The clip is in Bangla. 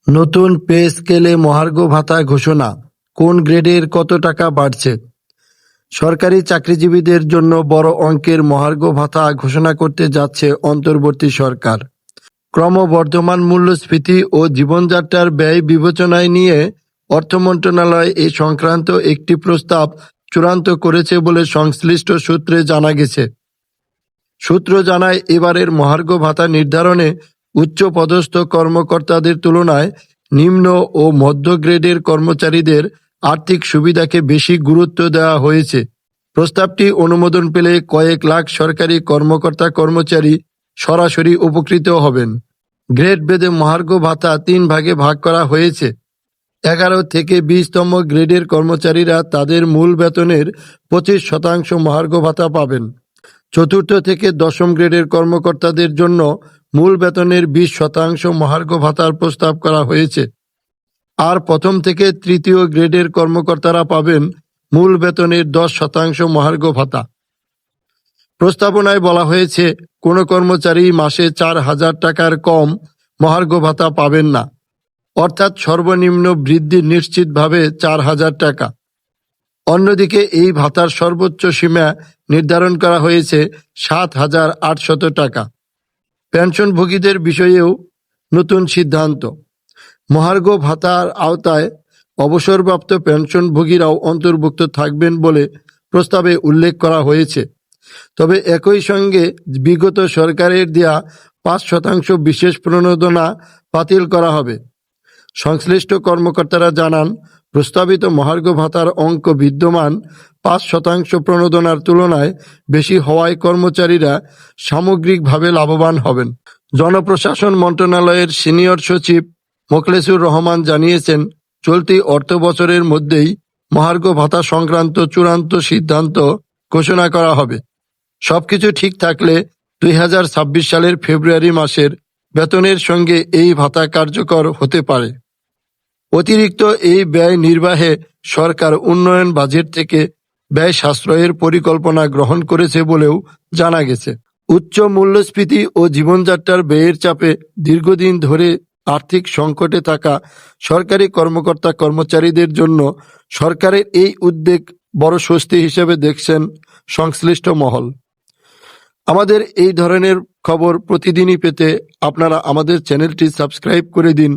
নতুন পে স্কেলে মহার্ঘ ভাতা ঘোষণা, কোন গ্রেডের কত টাকা বাড়ছে? সরকারি চাকরিজীবীদের জন্য বড় অঙ্কের মহার্ঘ ভাতা ঘোষণা করতে যাচ্ছে অন্তর্বর্তী সরকার। ক্রমবর্ধমান মূল্যস্ফীতি ও জীবনযাত্রার ব্যয় বিবেচনায় নিয়ে অর্থ মন্ত্রণালয় এ সংক্রান্ত একটি প্রস্তাব চূড়ান্ত করেছে বলে সংশ্লিষ্ট সূত্রে জানা গেছে। সূত্র জানায়, এবারের মহার্ঘ ভাতা নির্ধারণে উচ্চপদস্থ কর্মকর্তাদের তুলনায় নিম্ন ও মধ্য গ্রেডের কর্মচারীদের আর্থিক সুবিধাকে বেশি গুরুত্ব দেওয়া হয়েছে। প্রস্তাবটি অনুমোদন পেলে কয়েক লাখ সরকারি কর্মকর্তা কর্মচারী সরাসরি উপকৃত হবেন। গ্রেড ভেদে মহার্ঘ ভাতা 3 ভাগে ভাগ করা হয়েছে। 11 থেকে 20তম গ্রেডের কর্মচারীরা তাদের মূল বেতনের 25% মহার্ঘ ভাতা পাবেন। 4র্থ থেকে 10ম গ্রেডের কর্মকর্তাদের জন্য মূল বেতনের 20% মহার্ঘ ভাতার প্রস্তাব করা হয়েছে। আর 1ম থেকে 3য় গ্রেডের কর্মকর্তারা পাবেন মূল বেতনের 10% মহার্ঘ ভাতা। প্রস্তাবনায় বলা হয়েছে, কোনো কর্মচারী মাসে 4,000 টাকার কম মহার্ঘ ভাতা পাবেন না, অর্থাৎ সর্বনিম্ন বৃদ্ধি নিশ্চিতভাবে 4,000 টাকা। অন্যদিকে এই ভাতার সর্বোচ্চ সীমা নির্ধারণ করা হয়েছে 7,800 টাকা। পেনশনভোগীদের বিষয়েও নতুন সিদ্ধান্ত। মহার্ঘ ভাতার আওতায় অবসরপ্রাপ্ত পেনশনভোগীরাও অন্তর্ভুক্ত থাকবেন বলে প্রস্তাবে উল্লেখ করা হয়েছে। তবে একই সঙ্গে বিগত সরকারের দেয়া 5% বিশেষ প্রণোদনা বাতিল করা হবে। সংশ্লিষ্ট কর্মকর্তারা জানান, প্রস্তাবিত মহার্ঘ ভাতার অঙ্ক বিদ্যমান 5% প্রণোদনার তুলনায় বেশি হওয়ায় কর্মচারীরা সামগ্রিকভাবে লাভবান হবেন। জনপ্রশাসন মন্ত্রণালয়ের সিনিয়র সচিব মোখলেসুর রহমান জানিয়েছেন, চলতি অর্থবছরের মধ্যেই মহার্ঘ ভাতা সংক্রান্ত চূড়ান্ত সিদ্ধান্ত ঘোষণা করা হবে। সবকিছু ঠিক থাকলে 2026 সালের ফেব্রুয়ারি মাসের বেতনের সঙ্গে এই ভাতা কার্যকর হতে পারে। অতিরিক্ত এই ব্যয় নির্বাহে সরকার উন্নয়ন বাজেট থেকে ব্যয় সাশ্রয়ের পরিকল্পনা গ্রহণ করেছে বলেও জানা গেছে। উচ্চ মূল্যস্ফীতি ও জীবনযাত্রার ব্যয়ের চাপে দীর্ঘদিন ধরে আর্থিক সংকটে থাকা সরকারি কর্মকর্তা কর্মচারীদের জন্য সরকারের এই উদ্যোগ বড় স্বস্তি হিসেবে দেখছেন সংশ্লিষ্ট মহল। আমাদের এই ধরনের খবর প্রতিদিনই পেতে আপনারা আমাদের চ্যানেলটি সাবস্ক্রাইব করে দিন